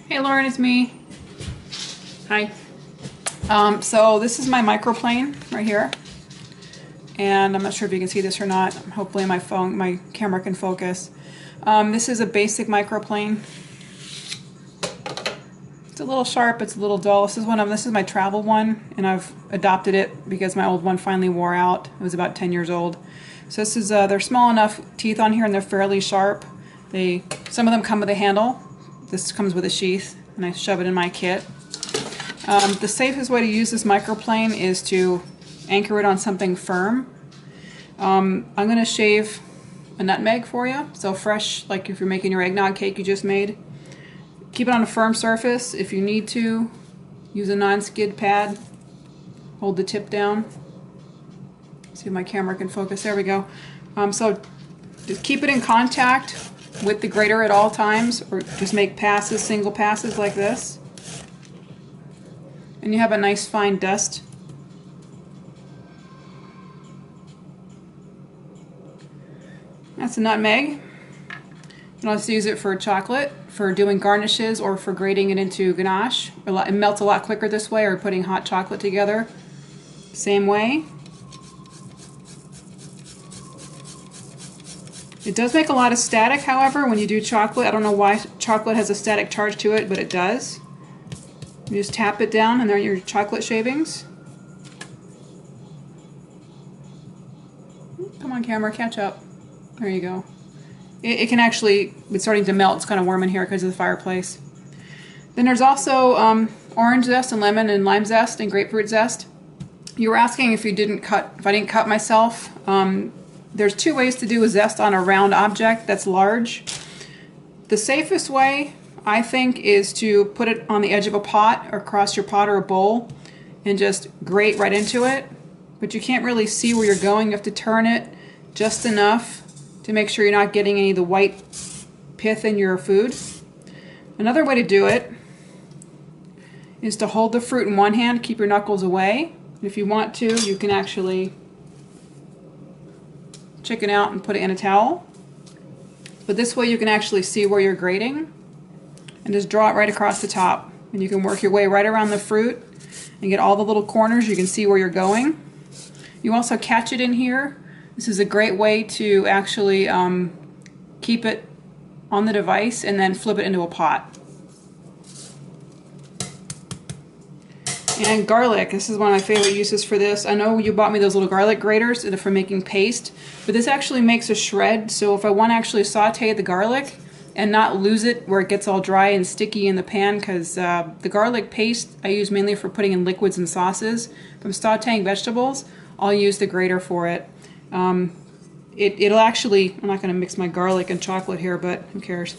Hey Lauren, it's me. Hi. So this is my microplane right here, and I'm not sure if you can see this or not. Hopefully my camera can focus. This is a basic microplane. It's a little sharp, it's a little dull. This is my travel one, and I've adopted it because my old one finally wore out. It was about 10 years old. So this is they're small enough teeth on here, and they're fairly sharp. Some of them come with a handle. This comes with a sheath, and I shove it in my kit. The safest way to use this microplane is to anchor it on something firm. I'm going to shave a nutmeg for you, so fresh, like if you're making your eggnog cake you just made. Keep it on a firm surface. If you need to, use a non-skid pad. Hold the tip down. See if my camera can focus. There we go. So just keep it in contact with the grater at all times, or just make passes, single passes like this. And you have a nice fine dust. That's a nutmeg. You can also use it for chocolate, for doing garnishes, or for grating it into ganache. It melts a lot quicker this way, or putting hot chocolate together. Same way. It does make a lot of static, however, when you do chocolate. I don't know why chocolate has a static charge to it, but it does. You just tap it down, and there are your chocolate shavings. Come on, camera, catch up. There you go. It can actually, it's starting to melt. It's kind of warm in here because of the fireplace. Then there's also orange zest and lemon and lime zest and grapefruit zest. You were asking if I didn't cut myself. There's two ways to do a zest on a round object that's large. The safest way, I think, is to put it on the edge of a pot or across your pot or a bowl and just grate right into it. But you can't really see where you're going. You have to turn it just enough to make sure you're not getting any of the white pith in your food. Another way to do it is to hold the fruit in one hand, keep your knuckles away. If you want to, you can actually chicken out and put it in a towel. But this way you can actually see where you're grating, and just draw it right across the top. And you can work your way right around the fruit and get all the little corners. You can see where you're going. You also catch it in here. This is a great way to actually keep it on the device and then flip it into a pot. And garlic, this is one of my favorite uses for this. I know you bought me those little garlic graters for making paste, but this actually makes a shred, so if I want to actually saute the garlic and not lose it where it gets all dry and sticky in the pan, because the garlic paste I use mainly for putting in liquids and sauces. If I'm sauteing vegetables, I'll use the grater for it. It'll actually, I'm not going to mix my garlic and chocolate here, but who cares.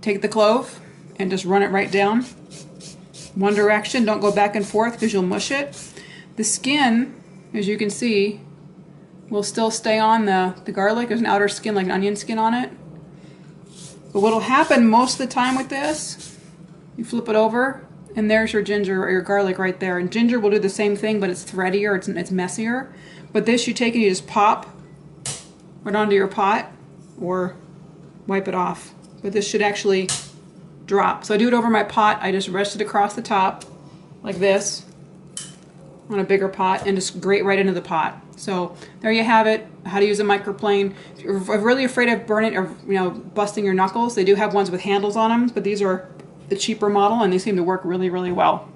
Take the clove and just run it right down. One direction, don't go back and forth because you'll mush it. The skin, as you can see, will still stay on the garlic. There's an outer skin like an onion skin on it. But what'll happen most of the time with this, you flip it over, and there's your ginger or your garlic right there. And ginger will do the same thing, but it's threadier, it's messier. But this, you take and you just pop right onto your pot or wipe it off. But this should actually drop. So I do it over my pot. I just rest it across the top like this on a bigger pot and just grate right into the pot. So there you have it, how to use a microplane. If you're really afraid of burning or busting your knuckles, they do have ones with handles on them, but these are the cheaper model and they seem to work really, really well.